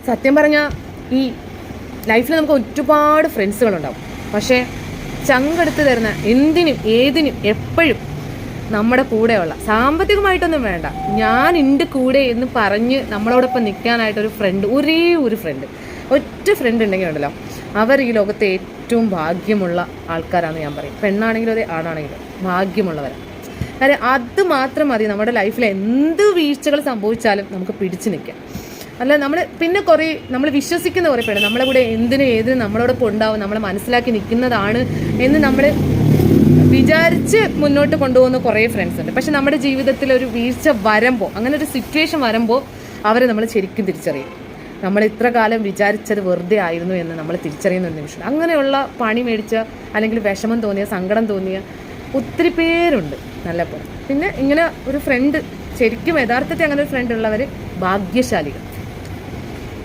സത്യം പറഞ്ഞാൽ ഈ ലൈഫിൽ നമുക്ക് ഒരുപാട് ഫ്രണ്ട്സുകളുണ്ടാവും. പക്ഷേ ചങ്കെടുത്ത് തരുന്ന എന്തിനും ഏതിനും എപ്പോഴും നമ്മുടെ കൂടെയുള്ള, സാമ്പത്തികമായിട്ടൊന്നും വേണ്ട, ഞാൻ എൻ്റെ കൂടെ എന്ന് പറഞ്ഞ് നമ്മളോടൊപ്പം നിൽക്കാനായിട്ടൊരു ഫ്രണ്ട്, ഒരേ ഒരു ഫ്രണ്ട്, ഒറ്റ ഫ്രണ്ട് ഉണ്ടെങ്കിൽ ഉണ്ടല്ലോ, അവർ ഈ ലോകത്തെ ഏറ്റവും ഭാഗ്യമുള്ള ആൾക്കാരാണെന്ന് ഞാൻ പറയും. പെണ്ണാണെങ്കിലും അതെ, ആണാണെങ്കിലും ഭാഗ്യമുള്ളവരാണ്. കാര്യം അത് മാത്രം മതി നമ്മുടെ ലൈഫിൽ എന്ത് വീഴ്ചകൾ സംഭവിച്ചാലും നമുക്ക് പിടിച്ചു നിൽക്കാം. അല്ല നമ്മൾ പിന്നെ കുറേ നമ്മൾ വിശ്വസിക്കുന്ന കുറേ പേര് നമ്മളെ കൂടെ എന്തിനും ഏതിനും നമ്മളോടൊപ്പം ഉണ്ടാവും, നമ്മളെ മനസ്സിലാക്കി നിൽക്കുന്നതാണ് എന്ന് നമ്മൾ വിചാരിച്ച് മുന്നോട്ട് കൊണ്ടുപോകുന്ന കുറേ ഫ്രണ്ട്സ് ഉണ്ട്. പക്ഷെ നമ്മുടെ ജീവിതത്തിൽ ഒരു വീഴ്ച വരുമ്പോൾ, അങ്ങനെ ഒരു സിറ്റുവേഷൻ വരുമ്പോൾ അവരെ നമ്മൾ ശരിക്കും തിരിച്ചറിയും. നമ്മൾ ഇത്ര കാലം വിചാരിച്ചത് വെറുതെ ആയിരുന്നു എന്ന് നമ്മൾ തിരിച്ചറിയുന്ന ഒരു നിമിഷം. അങ്ങനെയുള്ള പണി മേടിച്ച അല്ലെങ്കിൽ വിഷമം തോന്നിയ, സങ്കടം തോന്നിയ ഒത്തിരി പേരുണ്ട് നല്ലപോലെ. പിന്നെ ഇങ്ങനെ ഒരു ഫ്രണ്ട്, ശരിക്കും യഥാർത്ഥത്തിൽ അങ്ങനെ ഒരു ഫ്രണ്ട് ഉള്ളവർ ഭാഗ്യശാലികൾ.